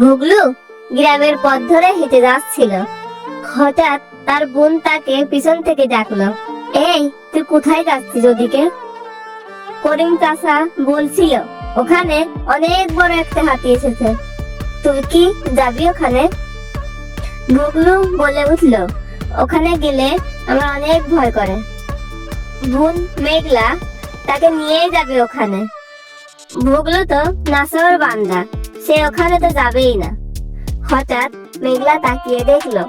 ভুগলু গ্রামের পথ ধরে হেঁটে যাচ্ছিল। হঠাৎ তার বোন তাকে পিছন থেকে ডাকলো, এই তুই কোথায় যাচ্ছিস ওদিকে? করিম চাচা বলছিল ওখানে অনেক বড় একটা হাতি এসেছে, তুই কি যাবি ওখানে? ভুগলু বলে উঠলো, ওখানে গেলে আমার অনেক ভয় করে। বোন মেঘলা তাকে নিয়ে যাবে ওখানে। ভুগলু তো নাসর বান্দা, সে ওখানে তো যাবেই না। হঠাৎ মেঘলা তাকিয়ে দেখলো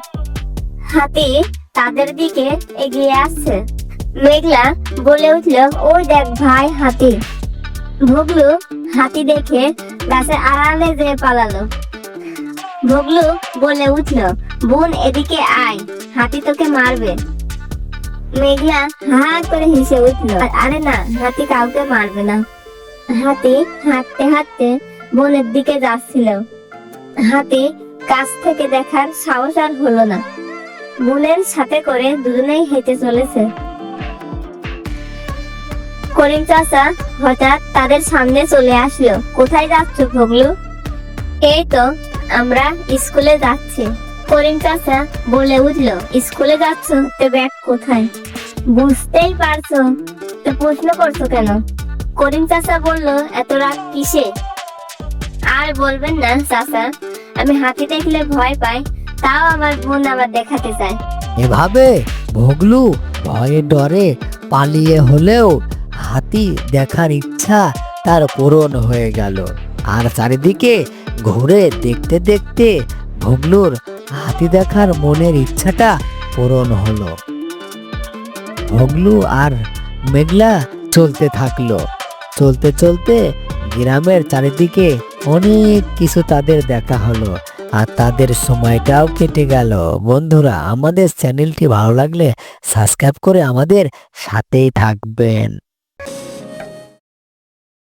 হাতি তাদের দিকে এগিয়ে আসছে। মেঘলা বলে উঠলো, ওই দেখ ভাই হাতি। ভুগলু হাতি দেখে গাছের আড়ালে যেয়ে পালালো। ভুগলু বলে উঠলো, বোন এদিকে আয়, হাতি তোকে মারবে। মেঘলা হা করে হেসে উঠলো, আরে না, হাতি কাউকে মারবে না। হাতি হাঁটতে হাঁটতে বনের দিকে যাচ্ছিল। হাতি কাছ থেকে দেখার সাহস আর হলো না। বোনের সাথে করে দুজনেই হেঁটে চলেছে। করিম চাচা হঠাৎ তাদের সামনে চলে আসলো। কোথায় যাচ্ছ ভুগলু? এই তো আমরা স্কুলে যাচ্ছি। করিম চাচা বলে উঠলো, স্কুলে যাচ্ছ তো ব্যাগ কোথায়? বুঝতেই পারছো তো প্রশ্ন করছো কেন? করিম চাচা বললো, এত রাগ কিসে? আর বলবেন না চাচা, আমি হাতি দেখলে ভয় পাই, তাও আমার বোন আবার দেখাতে চায়। এভাবে ভুগলু ভয়ে ডরে পালিয়ে হলেও হাতি দেখার ইচ্ছা তার পূরণ হয়ে গেল। আর চারিদিকে ঘুরে দেখতে দেখতে ভুগলুর হাতি দেখার মনের ইচ্ছাটা পূরণ হলো। ভুগলু আর মেঘলা চলতে থাকলো। চলতে চলতে গ্রামের চারিদিকে অনেক কিছু তাদের দেখা হলো, আর তাদের সময়টাও কেটে গেল। বন্ধুরা, আমাদের চ্যানেলটি ভালো লাগলে সাবস্ক্রাইব করে আমাদের সাথেই থাকবেন।